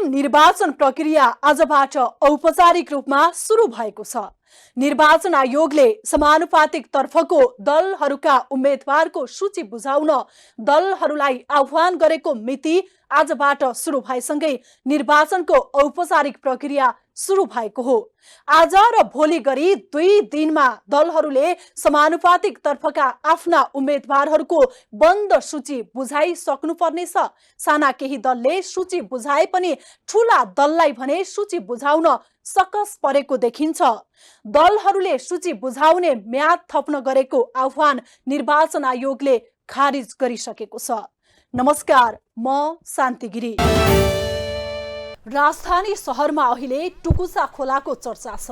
निर्वाचन प्रक्रिया आजबाट औपचारिक रूपमा सुरु भएको छ। निर्वाचन आयोगले समानुपातिक तर्फको दलहरूका उम्मेदवारको सूची बुझाउन दलहरूलाई आह्वान गरेको मिति आजबाट सुरु भएसँगै निर्वाचनको औपचारिक प्रक्रिया सुरु भएको हो। आज र भोलि गरी 2 दिनमा दलहरूले समानुपातिक तर्फका आफ्ना उम्मेदवारहरूको बन्द सूची बुझाइसक्नुपर्नेछ। साना केही दलले सूची बुझाए पनि ठूला दललाई भने सूची बुझाउन सकस परेको देखिन्छ। दलहरूले सूची बुझाउने म्याद थप्न गरेको आह्वान निर्वाचन आयोगले खारिज गरिसकेको छ। नमस्कार, म शान्ति गिरी। राजधानी शहरमा अहिले टुकुचा खोलाको चर्चा छ।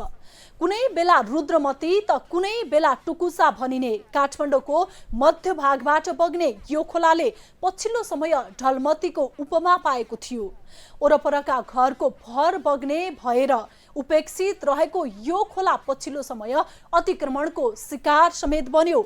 कुनै बेला रुद्रमती त कुनै बेला टुकुचा भनिने काठमाडौँको मध्य भागबाट बग्ने यो खोलाले पछिल्लो समय ढलमतीको उपमा पाएको थियो। वरपरका घरको भर बग्ने भएर उपेक्षित रहेको यो खोला पछिल्लो समय अतिक्रमणको शिकार समेत बन्यो।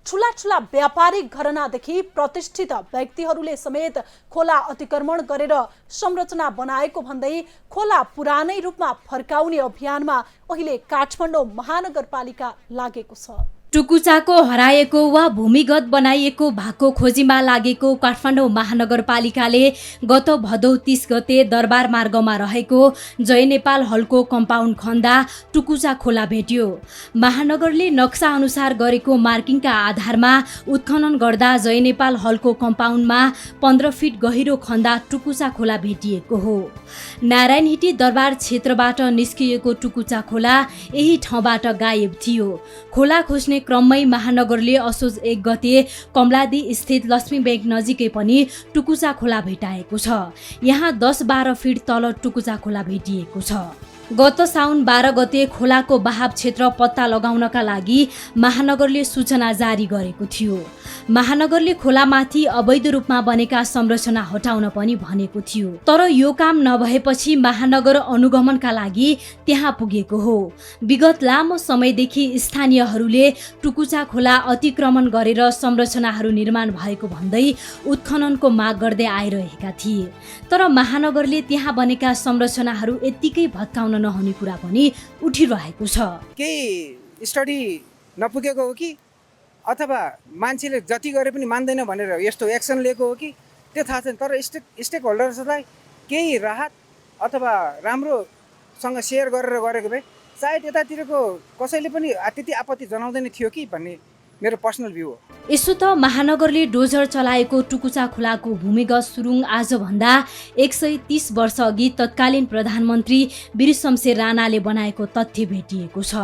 ठूला ठूला व्यापारिक घरनादेखि प्रतिष्ठित व्यक्तिहरूले समेत खोला अतिक्रमण गरेर संरचना बनाएको भन्दै खोला पुरानै रूपमा फर्काउने अभियानमा अहिले काठमाडौँ महानगरपालिका लागेको छ। टुकुचाको हराएको वा भूमिगत बनाइएको भागको खोजीमा लागेको काठमाडौँ महानगरपालिकाले गत भदौ 30 गते दरबार मार्गमा रहेको जय नेपाल हलको कम्पाउन्ड खन्दा टुकुचा खोला भेट्यो। महानगरले नक्सा अनुसार गरेको मार्किङका आधारमा उत्खनन गर्दा जय नेपाल हलको कम्पाउन्डमा 15 फिट गहिरो खन्दा टुकुचा खोला भेटिएको हो। नारायणहिटी दरबार क्षेत्रबाट निस्किएको टुकुचा खोला यही ठाउँबाट गायब थियो। खोला खोज्ने क्रममै महानगरले असोज 1 गते कमलादी स्थित लक्ष्मी बैंक नजिकै पनि टुकुचा खोला भेटाएको छ। यहाँ 10-12 फिट तल टुकुचा खोला भेटिएको छ। गत साउन 12 गते खोलाको बहाव क्षेत्र पत्ता लगाउनका लागि महानगरले सूचना जारी गरेको थियो। महानगरले खोलामाथि अवैध रूपमा बनेका संरचना हटाउन पनि भनेको थियो। तर यो काम नभएपछि महानगर अनुगमनका लागि त्यहाँ पुगेको हो। विगत लामो समयदेखि स्थानीयहरूले टुकुचा खोला अतिक्रमण गरेर संरचनाहरू निर्माण भएको भन्दै उत्खननको माग गर्दै आइरहेका थिए। तर महानगरले त्यहाँ बनेका संरचनाहरू यत्तिकै भत्काउन नहुने कुरा पनि उठिरहेको छ। केही स्टडी नपुगेको हो कि अथवा मान्छेले जति गरे पनि मान्दैन भनेर यस्तो एक्सन लिएको हो कि त्यो थाहा छैन। तर स्टेक होल्डर्सलाई केही राहत अथवा राम्रोसँग सेयर गरेर गरेको भए सायद यतातिरको कसैले पनि त्यति आपत्ति जनाउँदैन थियो कि भन्ने मेरो पर्सनल भ्यू हो। यसो त महानगरले डोजर चलाएको टुकुचा खोलाको भूमिगत सुरुङ आजभन्दा 130 वर्ष अघि तत्कालीन प्रधानमन्त्री वीर शमशेर राणाले बनाएको तथ्य भेटिएको छ।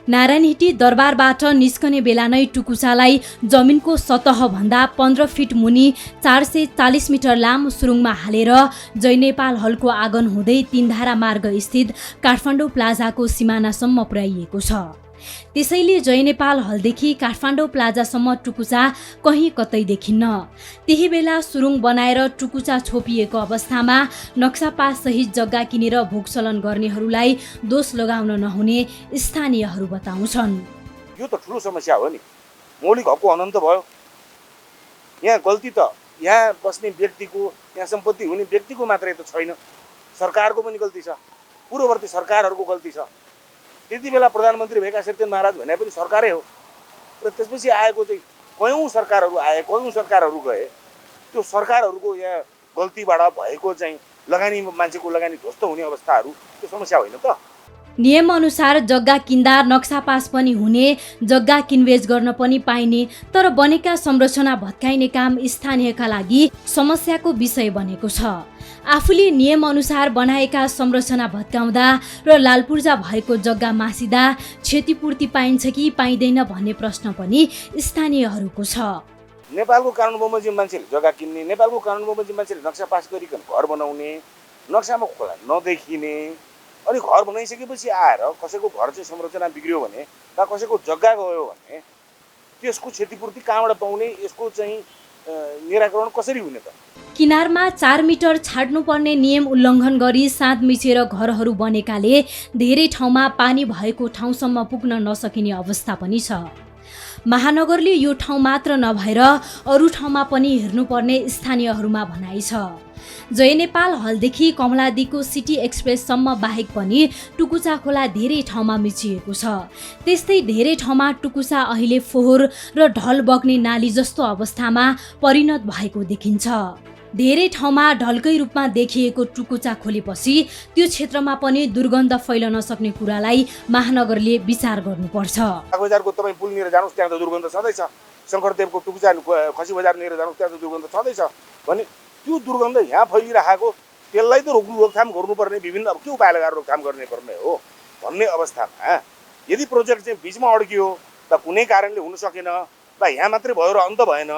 नारायणहिटी दरबारबाट निस्कने बेला नै टुकुचालाई जमिनको सतह भन्दा 15 फिट मुनि 440 मिटर लामो सुरुङमा हालेर जय नेपाल हलको आँगन हुँदै 3 धारा मार्ग स्थित काठमाडौँ प्लाजाको सिमानासम्म पुर्याइएको छ। त्यसैले जय नेपाल हलदेखि काठमाडौँ प्लाजासम्म टुकुचा कहीँ कतै देखिन्न। त्यही बेला सुरुङ बनाएर टुकुचा छोपिएको अवस्थामा नक्सा पास सहित जग्गा किनेर भोगचलन गर्नेहरूलाई दोष लगाउन नहुने स्थानीयहरू बताउँछन्। यो त ठुलो समस्या हो नि। मौलिक हकको अनन्त भयो। यहाँ गल्ती त यहाँ बस्ने व्यक्तिको, यहाँ सम्पत्ति हुने व्यक्तिको मात्रै त छैन, सरकारको पनि गल्ती छ, पूर्ववर्ती सरकारहरूको गल्ती छ। त्यति बेला प्रधानमन्त्री भएका सत्येन्द्र महाराज भने पनि सरकारै हो। र त्यसपछि आएको चाहिँ कयौँ सरकारहरू आए, कयौँ सरकारहरू गए। त्यो सरकारहरूको यहाँ गल्तीबाट भएको चाहिँ लगानी, मान्छेको लगानी ध्वस्त हुने अवस्थाहरू त्यो समस्या होइन त। नियम अनुसार जग्गा किन्दा नक्सा पास पनि हुने, जग्गा किनबेच गर्न पनि पाइने, तर बनेका संरचना भत्काइने काम स्थानीयका लागि समस्याको विषय बनेको छ। आफूले नियम अनुसार बनाएका संरचना भत्काउँदा र लालपूर्जा भएको जग्गा मासिदा क्षतिपूर्ति पाइन्छ कि पाइँदैन भन्ने प्रश्न पनि स्थानीयहरूको छ। नेपालको कानुन बमोजिम मान्छेले जग्गा किन्ने, नेपालको कानुन बमोजिम मान्छेले नक्सा पास गरिकन घर बनाउने, नक्सामा खोला नदेखिने, अनि घर बनाइसकेपछि आएर कसैको घर चाहिँ संरचना बिग्रियो भने वा कसैको जग्गा गयो भने त्यसको क्षतिपूर्ति कहाँबाट पाउने, यसको चाहिँ निराकरण कसरी हुने त? किनारमा 4 मिटर छाड्नुपर्ने नियम उल्लङ्घन गरी साँध मिचेर घरहरू बनेकाले धेरै ठाउँमा पानी भएको ठाउँसम्म पुग्न नसकिने अवस्था पनि छ। महानगरले यो ठाउँ मात्र नभएर अरू ठाउँमा पनि हेर्नुपर्ने स्थानीयहरूमा भनाइ छ। जय नेपाल हलदेखि कमलादीको सिटी एक्सप्रेससम्म बाहेक पनि टुकुचा खोला धेरै ठाउँमा मिचिएको छ। त्यस्तै धेरै ठाउँमा टुकुचा अहिले फोहोर र ढल बग्ने नाली जस्तो अवस्थामा परिणत भएको देखिन्छ। धेरै ठाउँमा ढलकै रूपमा देखिएको टुकुचा खोलेपछि त्यो क्षेत्रमा पनि दुर्गन्ध फैलन सक्ने कुरालाई महानगरले विचार गर्नुपर्छ। बजारको तपाईँ पुल लिएर जानुहोस्, त्यहाँ त दुर्गन्ध छँदैछ। शङ्करदेवको टुकुचा खसी बजार लिएर जानुहोस्, त्यहाँ त दुर्गन्ध छँदैछ भने त्यो दुर्गन्ध यहाँ फैलिरहेको त्यसलाई त रोकथाम गर्नुपर्ने विभिन्न अब के उपाय लगाएर रोकथाम गर्ने पर्ने हो भन्ने अवस्थामा यदि प्रोजेक्ट चाहिँ बिचमा अड्कियो वा कुनै कारणले हुन सकेन वा यहाँ मात्रै भयो र अन्त भएन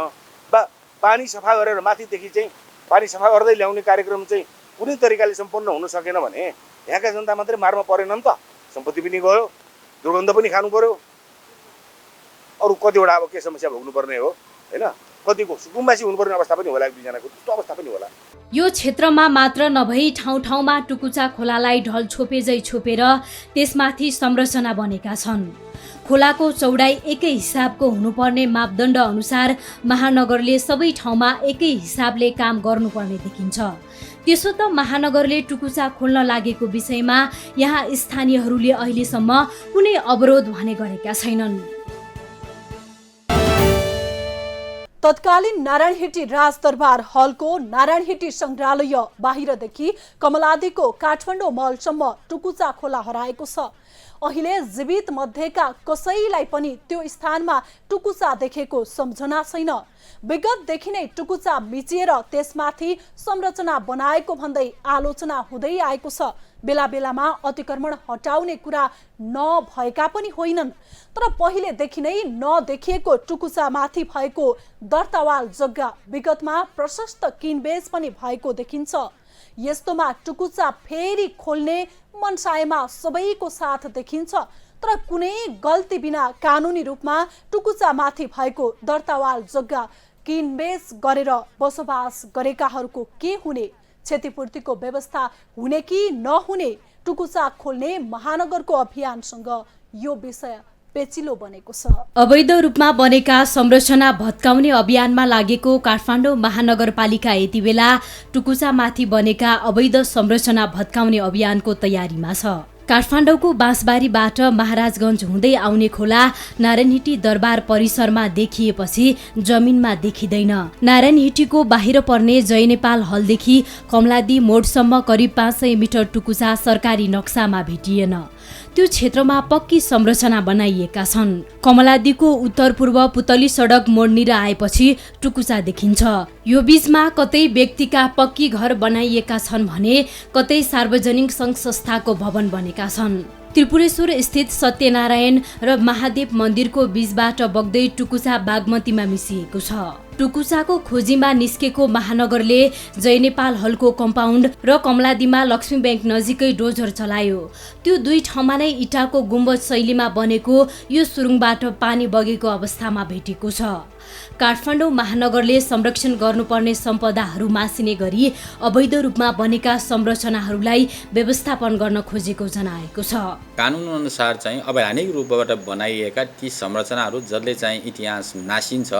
वा पानी सफा गरेर माथिदेखि चाहिँ पानी सफा गर्दै ल्याउने कार्यक्रम चाहिँ कुनै तरिकाले सम्पन्न हुन सकेन भने यहाँका जनता मात्रै मारमा परेन नि त, सम्पत्ति पनि गयो, दुर्गन्ध पनि खानु पर्यो, अरू कतिवटा अब के समस्या भोग्नुपर्ने हो होइन, कतिको सुकुम्बासी हुनुपर्ने अवस्था पनि होला, एक दुईजनाको त्यस्तो अवस्था पनि होला। यो क्षेत्रमा मात्र नभई ठाउँ ठाउँमा टुकुचा खोलालाई ढल छोपेझै छोपेर त्यसमाथि संरचना बनेका छन्। खोलाको चौडाइ एकै हिसाबको हुनुपर्ने मापदण्ड अनुसार महानगरले सबै ठाउँमा एकै हिसाबले काम गर्नुपर्ने देखिन्छ। त्यसो त महानगरले टुकुचा खोल्न लागेको विषयमा यहाँ स्थानीयहरूले अहिलेसम्म कुनै अवरोध भने गरेका छैनन्। तत्कालीन नारायणहिटी राजदरबार हलको नारायणहिटी संग्रहालय बाहिरदेखि कमलादीको काठमाडौँ मलसम्म टुकुचा खोला हराएको छ। अहिले जीवित मध्येका कसैलाई पनि त्यो स्थानमा टुकुचा देखेको सम्झना छैन। विगतदेखि नै टुकुचा मिचिएर त्यसमाथि संरचना बनाएको भन्दै आलोचना हुँदै आएको छ। बेला बेलामा अतिक्रमण हटाउने कुरा नभएका पनि होइनन्, तर पहिलेदेखि नै नदेखिएको टुकुचामाथि भएको दर्तावाल जग्गा विगतमा प्रशस्त किनबेच पनि भएको देखिन्छ। यस्तोमा टुकुचा फेरि खोल्ने मनसायमा सबैको साथ देखिन्छ, तर कुनै गल्ती बिना कानुनी रूपमा टुकुचामाथि भएको दर्तावाल जग्गा किनबेच गरेर बसोबास गरेकाहरूको के हुने, क्षतिपूर्तिको व्यवस्था हुने कि नहुने, टुकुचा खोल्ने महानगरको अभियानसँग यो विषय पेचिलो बनेको छ। अवैध रूपमा बनेका संरचना भत्काउने अभियानमा लागेको काठमाडौँ महानगरपालिका यति बेला टुकुचामाथि बनेका अवैध संरचना भत्काउने अभियानको तयारीमा छ। काठमाडौँको बाँसबारीबाट महाराजगञ्ज हुँदै आउने खोला नारायणहिटी दरबार परिसरमा देखिएपछि जमिनमा देखिँदैन। नारायणहिटीको बाहिर पर्ने जय नेपाल हलदेखि कमलादी मोडसम्म करिब 500 मिटर टुकुचा सरकारी नक्सामा भेटिएन। त्यो क्षेत्रमा पक्की संरचना बनाइएका छन्। कमलादीको उत्तर पूर्व पुतली सडक मोडनिर आएपछि टुकुचा देखिन्छ। यो बीचमा कतै व्यक्तिका पक्की घर बनाइएका छन् भने कतै सार्वजनिक सङ्घ संस्थाको भवन बनेका छन्। त्रिपुरेश्वर स्थित सत्यनारायण र महादेव मन्दिरको बीचबाट बग्दै टुकुचा बागमतीमा मिसिएको छ। टुकुचाको खोजीमा निस्केको महानगरले जय नेपाल हलको कम्पाउन्ड र कमलादीमा लक्ष्मी ब्याङ्क नजिकै डोजर चलायो। त्यो दुई ठाउँमा नै इटाको गुम्बज शैलीमा बनेको यो सुरुङबाट पानी बगेको अवस्थामा भेटेको छ। काठमाडौँ महानगरले संरक्षण गर्नुपर्ने सम्पदाहरू मासिने गरी अवैध रूपमा बनेका संरचनाहरूलाई व्यवस्थापन गर्न खोजेको जनाएको छ। कानुन अनुसार चाहिँ अवैधानिक रूपबाट बनाइएका ती संरचनाहरू जसले चाहिँ इतिहास नासिन्छ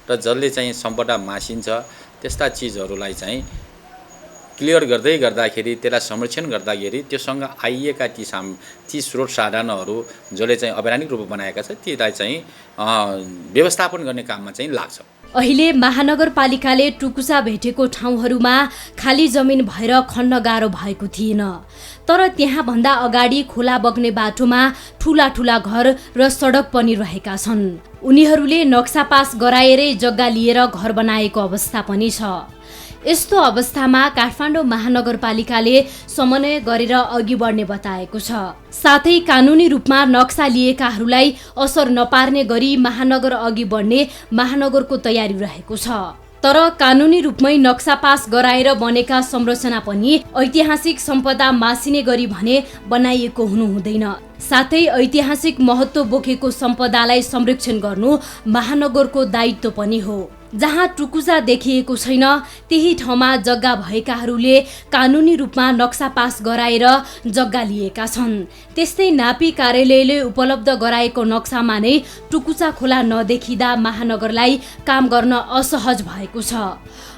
र जसले चाहिँ सम्पदा मासिन्छ त्यस्ता चिजहरूलाई चाहिँ क्लियर गर्दै गर्दाखेरि त्यसलाई संरक्षण गर्दाखेरि त्योसँग आइएका ती स्रोत साधनहरू जसले चाहिँ अवैधानिक रूपमा बनाएका छ तीलाई चाहिँ व्यवस्थापन गर्ने काममा चाहिँ लाग्छ। अहिले महानगरपालिकाले टुकुचा भेटेको ठाउँहरूमा खाली जमिन भएर खन्न गाह्रो भएको थिएन, तर त्यहाँभन्दा अगाडि खोला बग्ने बाटोमा ठुला ठुला घर र सडक पनि रहेका छन्। उनीहरूले नक्सा पास गराएरै जग्गा लिएर घर बनाएको अवस्था पनि छ। यस्तो अवस्थामा काठमाडौँ महानगरपालिकाले समन्वय गरेर अघि बढ्ने बताएको छ। साथै कानुनी रूपमा नक्सा लिएकाहरूलाई असर नपार्ने गरी महानगर अघि बढ्ने महानगरको तयारी रहेको छ। तर कानुनी रूपमै नक्सा पास गराएर बनेका संरचना पनि ऐतिहासिक सम्पदा मासिने गरी भने बनाइएको हुनु हुँदैन। साथै ऐतिहासिक महत्त्व बोकेको सम्पदालाई संरक्षण गर्नु महानगरको दायित्व पनि हो। जहाँ टुकुचा देखिएको छैन त्यही ठाउँमा जग्गा भएकाहरूले कानुनी रूपमा नक्सा पास गराएर जग्गा लिएका छन्। त्यस्तै नापी कार्यालयले उपलब्ध गराएको नक्सामा नै टुकुचा खोला नदेखिँदा महानगरलाई काम गर्न असहज भएको छ।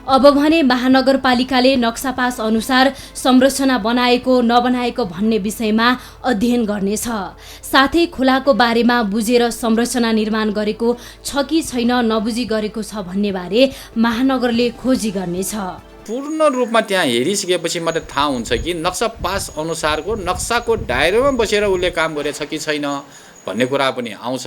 अब भने महानगरपालिकाले नक्सा पास अनुसार संरचना बनाएको नबनाएको भन्ने विषयमा अध्ययन गर्नेछ। साथै खोलाको बारेमा बुझेर संरचना निर्माण गरेको छ कि छैन, नबुझी गरेको छ भन्ने बारे महानगरले खोजी गर्नेछ। पूर्ण रूपमा त्यहाँ हेरिसकेपछि मात्रै थाहा हुन्छ कि नक्सा पास अनुसारको नक्साको दायरामा बसेर उसले काम गरेछ कि छैन भन्ने कुरा पनि आउँछ।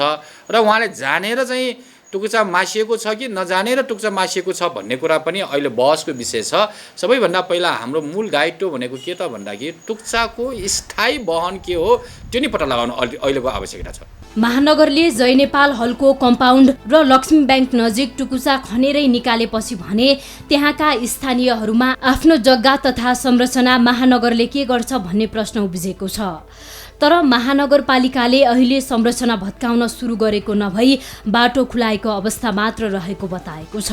र उहाँले जानेर चाहिँ टुकुचा मासिएको छ कि नजानेर टुकुचा मासिएको छ भन्ने कुरा पनि अहिले बहसको विषय छ। सबैभन्दा पहिला हाम्रो मूल दायित्व भनेको के त भन्दाखेरि टुक्चाको स्थायी वहन के हो त्यो नै पत्ता लगाउनु अहिलेको आवश्यकता छ। महानगरले जय नेपाल हलको कम्पाउन्ड र लक्ष्मी ब्याङ्क नजिक टुकुचा खनेरै निकालेपछि भने त्यहाँका स्थानीयहरूमा आफ्नो जग्गा तथा संरचना महानगरले के गर्छ भन्ने प्रश्न उब्जेको छ। तर महानगरपालिकाले अहिले संरचना भत्काउन सुरु गरेको नभई बाटो खुलाएको अवस्था मात्र रहेको बताएको छ।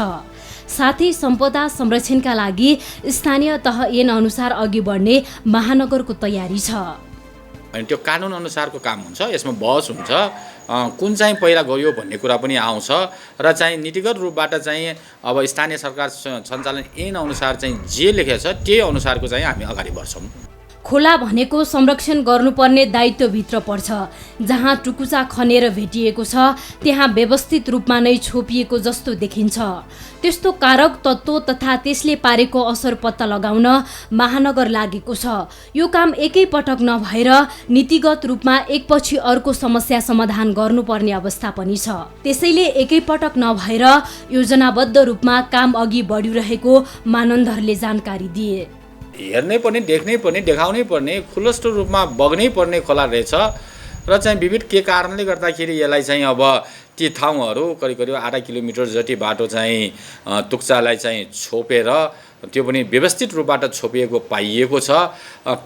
साथै सम्पदा संरक्षणका लागि स्थानीय तह ऐन अनुसार अघि बढ्ने महानगरको तयारी छ। अनि त्यो कानुन अनुसारको काम हुन्छ, यसमा बहस हुन्छ, कुन चाहिँ पहिला गयो भन्ने कुरा पनि आउँछ र चाहिँ नीतिगत रूपबाट चाहिँ अब स्थानीय सरकार सञ्चालन ऐन अनुसार चाहिँ जे लेखेको छ त्यही अनुसारको चाहिँ हामी अगाडि बढ्छौँ। खोला भनेको संरक्षण गर्नुपर्ने दायित्वभित्र पर्छ। जहाँ टुकुचा खनेर भेटिएको छ त्यहाँ व्यवस्थित रूपमा नै छोपिएको जस्तो देखिन्छ। त्यस्तो कारक तत्त्व तथा त्यसले पारेको असर पत्ता लगाउन महानगर लागेको छ। यो काम एकैपटक नभएर नीतिगत रूपमा एकपछि अर्को समस्या समाधान गर्नुपर्ने अवस्था पनि छ। त्यसैले एकैपटक नभएर योजनाबद्ध रूपमा काम अघि बढिरहेको मानन्दरले जानकारी दिए। हेर्नै पर्ने, देख्नै पर्ने, देखाउनै पर्ने, खुलस्त रूपमा बग्नै पर्ने खोला रहेछ र चाहिँ विविध के कारणले गर्दाखेरि यसलाई चाहिँ अब ती ठाउँहरू करिब आधा किलोमिटर जति बाटो चाहिँ टुक्चालाई चाहिँ छोपेर त्यो पनि व्यवस्थित रूपबाट छोपिएको पाइएको छ।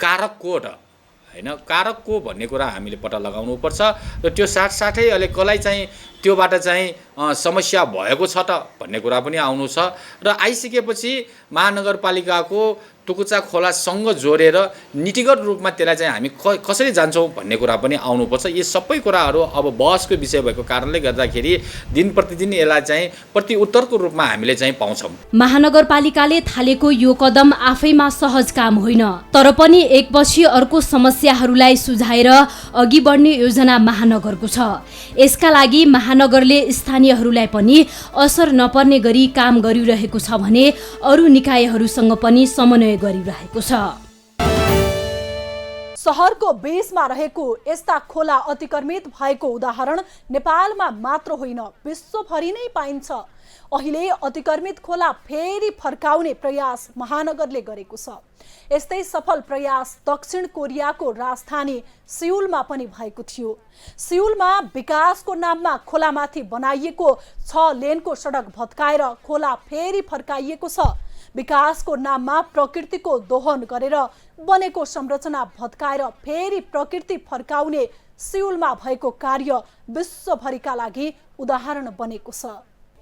कारक को त हैन, कारक को भन्ने कुरा हामीले पत्ता लगाउनुपर्छ र त्यो साथसाथै अहिले कसलाई चाहिँ त्योबाट चाहिँ समस्या भएको छ त भन्ने कुरा पनि आउनु छ। र आइसकेपछि महानगरपालिकाको टुकुचा खोलासँग जोडेर नीतिगत रूपमा त्यसलाई चाहिँ हामी कसरी जान्छौँ भन्ने कुरा पनि आउनुपर्छ। यी सबै कुराहरू अब बहसको विषय भएको कारणले गर्दाखेरि दिन प्रतिदिन यसलाई चाहिँ प्रति उत्तरको रूपमा हामीले चाहिँ पाउँछौँ। महानगरपालिकाले थालेको यो कदम आफैमा सहज काम होइन, तर पनि एकपछि अर्को समस्याहरूलाई सुझाएर अघि बढ्ने योजना महानगरको छ। यसका लागि महानगरले स्थानीयहरूलाई पनि असर नपर्ने गरी काम गरिरहेको छ भने अरू निकायहरूसँग पनि समन्वय गरिरहेको छ। सहरको बेसमा रहेको यस्ता खोला अतिक्रमित भएको उदाहरण नेपालमा मात्र होइन विश्वभरि नै पाइन्छ। अहिले अतिक्रमित खोला फेरि फर्काउने प्रयास महानगरले गरेको छ। यस्तै सफल प्रयास दक्षिण कोरियाको राजधानी सिउलमा पनि भएको थियो। सिउलमा विकासको नाममा खोलामाथि बनाइएको 6 लेनको सडक भत्काएर खोला फेरि फर्काइएको छ। विकासको नाममा प्रकृतिको दोहन गरेर बनेको संरचना भत्काएर फेरि प्रकृति फर्काउने सिउलमा भएको कार्य विश्वभरिका लागि उदाहरण बनेको छ।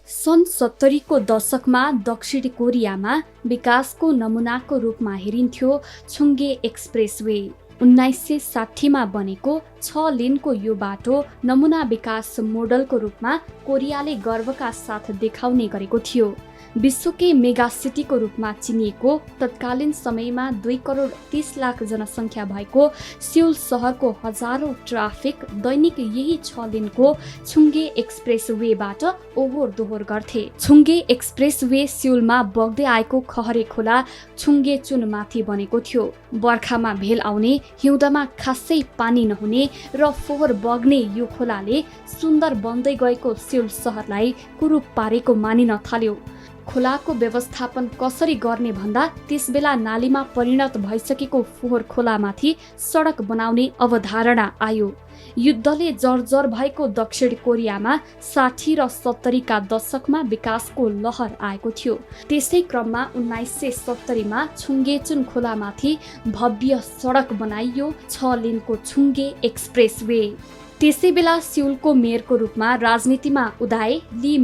सन् 70 को दशकमा दक्षिण कोरियामा विकासको नमुनाको रूपमा हेरिन्थ्यो छुङ्गे एक्सप्रेसवे। 1960 मा बनेको 6 लेनको यो बाटो नमुना विकास मोडलको रूपमा कोरियाले गर्वका साथ देखाउने गरेको थियो। विश्वकै मेगा सिटीको रूपमा चिनिएको तत्कालीन समयमा 2 करोड 30 लाख जनसङ्ख्या भएको सिउल सहरको हजारौं ट्राफिक दैनिक यही 6 लेनको छुङ्गे एक्सप्रेसवेबाट ओहोर दोहोर गर्थे। छुङ्गे एक्सप्रेसवे सिउलमा बग्दै आएको खहरे खोला छुङ्गे चुनमाथि बनेको थियो। बर्खामा भेल आउने, हिउँदमा खासै पानी नहुने र फोहोर बग्ने यो खोलाले सुन्दर बन्दै गएको सिउल सहरलाई कुरूप पारेको मानिन थाल्यो। खोलाको व्यवस्थापन कसरी गर्ने भन्दा त्यसबेला नालीमा परिणत भइसकेको फोहोर खोलामाथि सडक बनाउने अवधारणा आयो। युद्धले जर्जर भएको दक्षिण कोरियामा 60 र 70 का दशकमा विकासको लहर आएको थियो। त्यसै क्रममा 1970 मा छुङ्गेचुन खोलामाथि भव्य सडक बनाइयो, 6 लेनको छुङ्गे एक्सप्रेसवे। त्यसै बेला सिउलको मेयरको रूपमा राजनीतिमा उदाए ली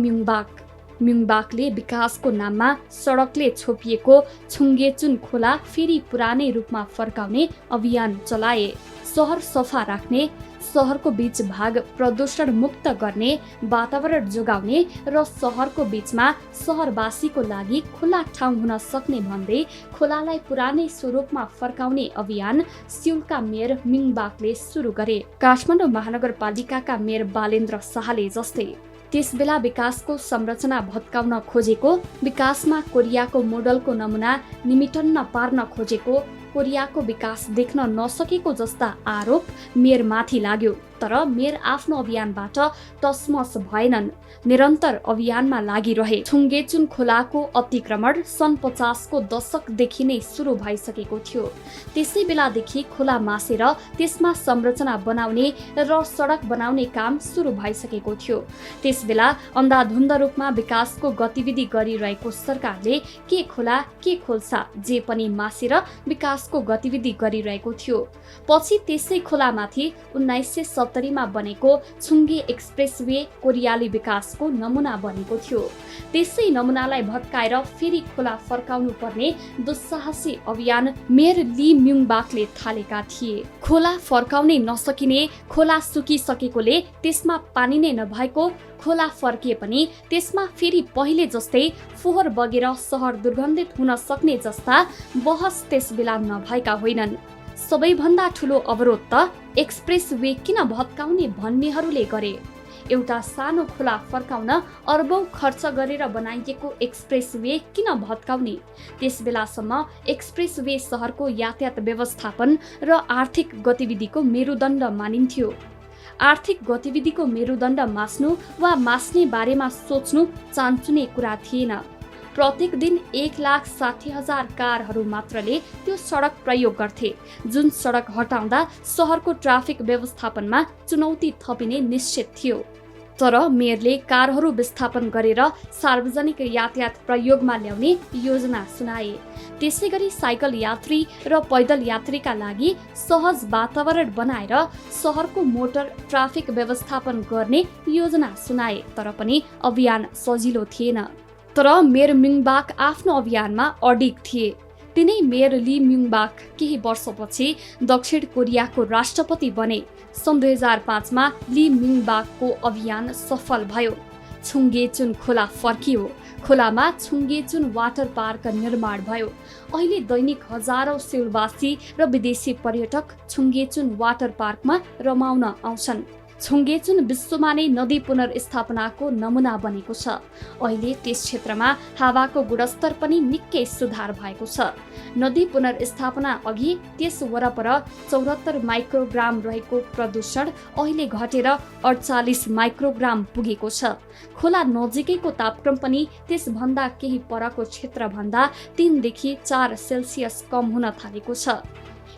म्युङबाकले विकासको नाममा सडकले छोपिएको छुङ्गेचुन खोला फेरि पुरानै रूपमा फर्काउने अभियान चलाए। सहर सफा राख्ने, सहरको बीच भाग प्रदूषण मुक्त गर्ने, वातावरण जोगाउने र सहरको बीचमा सहरवासीको लागि खुला ठाउँ हुन सक्ने भन्दै खोलालाई पुरानै स्वरूपमा फर्काउने अभियान सिउलका मेयर मिङबाकले सुरु गरे। काठमाडौँ महानगरपालिकाका मेयर बालेन्द्र शाहले जस्तै त्यसबेला विकासको संरचना भत्काउन खोजेको, विकासमा कोरियाको मोडलको नमुना निमिटन्न पार्न खोजेको, कोरियाको विकास देख्न नसकेको जस्ता आरोप मेयरमाथि लाग्यो। तर मेयर आफ्नो अभियानबाट तसमस भएनन्, निरन्तर अभियानमा लागिरहे। छुङ्गेचुन खोलाको अतिक्रमण सन् 50 को दशकदेखि नै सुरु भइसकेको थियो। त्यसै बेलादेखि खोला मासेर त्यसमा संरचना बनाउने र सडक बनाउने काम सुरु भइसकेको थियो। त्यसबेला अन्धाधुन्द रूपमा विकासको गतिविधि गरिरहेको सरकारले के खोला के खोल्सा जे पनि मासेर विकासको गतिविधि गरिरहेको थियो। पछि त्यसै खोलामाथि 1970 मा बनेको छुङ्गे एक्सप्रेसवे कोरियाली विकासको नमुना बनेको थियो। त्यसै नमुनालाई भत्काएर फेरि खोला फर्काउनु पर्ने दुस्साहसी अभियान मेयर ली म्युङबाकले थालेका थिए। खोला फर्काउनै नसकिने, खोला सुकिसकेकोले त्यसमा पानी नै नभएको, खोला फर्किए पनि त्यसमा फेरि पहिले जस्तै फोहोर बगेर सहर दुर्गन्धित हुन सक्ने जस्ता बहस त्यसबेला नभएका होइनन्। सबैभन्दा ठुलो अवरोध त एक्सप्रेस वे किन भत्काउने भन्नेहरूले गरे। एउटा सानो खोला फर्काउन अर्बौं खर्च गरेर बनाइएको एक्सप्रेस वे किन भत्काउने? त्यसबेलासम्म एक्सप्रेस वे सहरको यातायात व्यवस्थापन र आर्थिक गतिविधिको मेरुदण्ड मानिन्थ्यो। आर्थिक गतिविधिको मेरुदण्ड मास्नु वा मास्ने बारेमा सोच्नु चान्चुने कुरा थिएन। प्रत्येक दिन 1,60,000 कारहरू मात्रले त्यो सडक प्रयोग गर्थे, जुन सडक हटाउँदा सहरको ट्राफिक व्यवस्थापनमा चुनौती थपिने निश्चित थियो। तर मेयरले कारहरू विस्थापन गरेर सार्वजनिक यातायात प्रयोगमा ल्याउने योजना सुनाए। त्यसै गरी साइकल यात्री र पैदल यात्रीका लागि सहज वातावरण बनाएर सहरको मोटर ट्राफिक व्यवस्थापन गर्ने योजना सुनाए। तर पनि अभियान सजिलो थिएन। तर मेयर मिङबाक आफ्नो अभियानमा अडिग थिए। तिनै मेयर ली म्युङबाक केही वर्षपछि दक्षिण कोरियाको राष्ट्रपति बने। सन् 2005 मा ली म्युङबाकको अभियान सफल भयो। छुङ्गेचुन खोला फर्कियो। खोलामा छुङ्गेचुन वाटर पार्क निर्माण भयो। अहिले दैनिक हजारौं सिउलवासी र विदेशी पर्यटक छुङ्गेचुन वाटर पार्कमा रमाउन आउँछन्। छुङ्गेचुन विश्वमा नै नदी पुनर्स्थापनाको नमुना बनेको छ। अहिले त्यस क्षेत्रमा हावाको गुणस्तर पनि निकै सुधार भएको छ। नदी पुनर्स्थापना अघि त्यस वरपर 74 माइक्रोग्राम रहेको प्रदूषण अहिले घटेर 48 माइक्रोग्राम पुगेको छ। खोला नजिकैको तापक्रम पनि त्यसभन्दा केही परको क्षेत्रभन्दा 3 देखि 4 सेल्सियस कम हुन थालेको छ।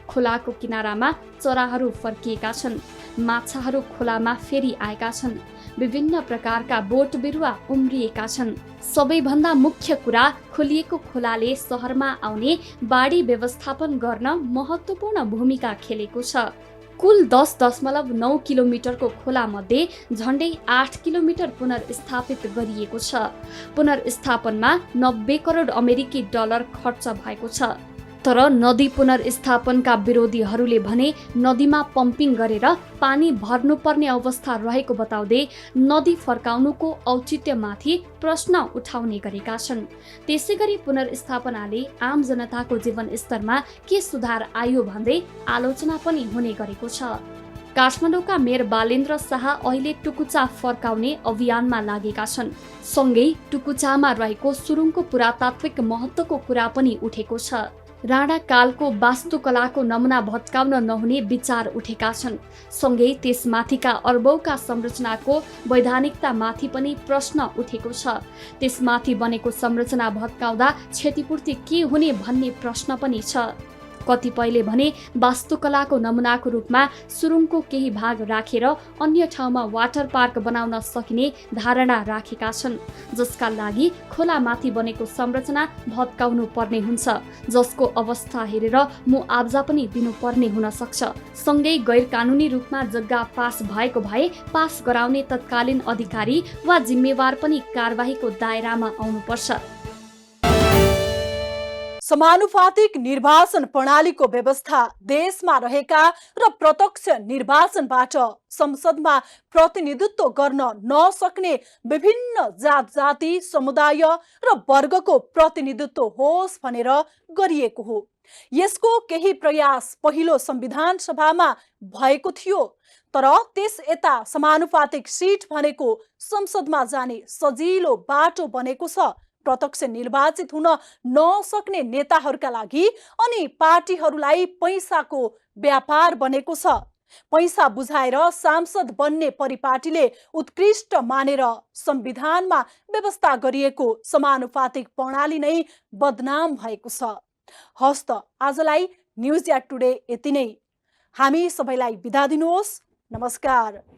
खोलाको किनारामा चराहरू फर्किएका छन्। माछाहरू खोलामा फेरि आएका छन्। विभिन्न प्रकारका बोट बिरुवा उम्रिएका छन्। सबैभन्दा मुख्य कुरा, खोलिएको खोलाले सहरमा आउने बाढी व्यवस्थापन गर्न महत्त्वपूर्ण भूमिका खेलेको छ। कुल 10.9 किलोमिटरको खोला मध्ये झन्डै 8 किलोमिटर पुनर्स्थापित गरिएको छ। पुनर्स्थापनमा 90 करोड अमेरिकी डलर खर्च भएको छ। तर नदी पुनर्स्थापनका विरोधीहरूले भने नदीमा पम्पिङ गरेर पानी भर्नुपर्ने अवस्था रहेको बताउँदै नदी फर्काउनुको औचित्यमाथि प्रश्न उठाउने गरेका छन्। त्यसैगरी पुनर्स्थापनाले आम जनताको जीवनस्तरमा के सुधार आयो भन्दै आलोचना पनि हुने गरेको छ। काठमाडौँका मेयर बालेन्द्र शाह अहिले टुकुचा फर्काउने अभियानमा लागेका छन्। सँगै टुकुचामा रहेको सुरुङको पुरातात्विक महत्त्वको कुरा पनि उठेको छ। राणा कालको वास्तुकलाको नमुना भत्काउन नहुने विचार उठेका छन्। सँगै त्यसमाथिका अर्बौंका संरचनाको वैधानिकतामाथि पनि प्रश्न उठेको छ। त्यसमाथि बनेको संरचना भत्काउँदा क्षतिपूर्ति के हुने भन्ने प्रश्न पनि छ। कतिपयले भने वास्तुकलाको नमुनाको रूपमा सुरुङको केही भाग राखेर अन्य ठाउँमा वाटर पार्क बनाउन सकिने धारणा राखेका छन्, जसका लागि खोलामाथि बनेको संरचना भत्काउनु पर्ने हुन्छ, जसको अवस्था हेरेर मुआब्जा पनि दिनुपर्ने हुन सक्छ। सँगै गैर कानुनी रूपमा जग्गा पास भएको भए पास गराउने तत्कालीन अधिकारी वा जिम्मेवार पनि कारबाहीको दायरामा आउनुपर्छ। समानुपातिक निर्वाचन प्रणालीको व्यवस्था देशमा रहेका र प्रत्यक्ष निर्वाचनबाट संसदमा प्रतिनिधित्व गर्न नसक्ने विभिन्न जात जाति समुदाय र वर्गको प्रतिनिधित्व होस् भनेर गरिएको हो। यसको केही प्रयास पहिलो संविधान सभामा भएको थियो, तर त्यस यता समानुपातिक सिट भनेको संसदमा जाने सजिलो बाटो बनेको छ। प्रत्यक्ष निर्वाचित हुन नसक्ने नेताहरूका लागि अनि पार्टीहरूलाई पैसाको व्यापार बनेको छ। पैसा बुझाएर सांसद बन्ने परिपाटीले उत्कृष्ट मानेर संविधानमा व्यवस्था गरिएको समानुपातिक प्रणाली नै बदनाम भएको छ। हस् त आजलाई न्युज या टुडे यति नै। हामी सबैलाई बिदा दिनुहोस्। नमस्कार।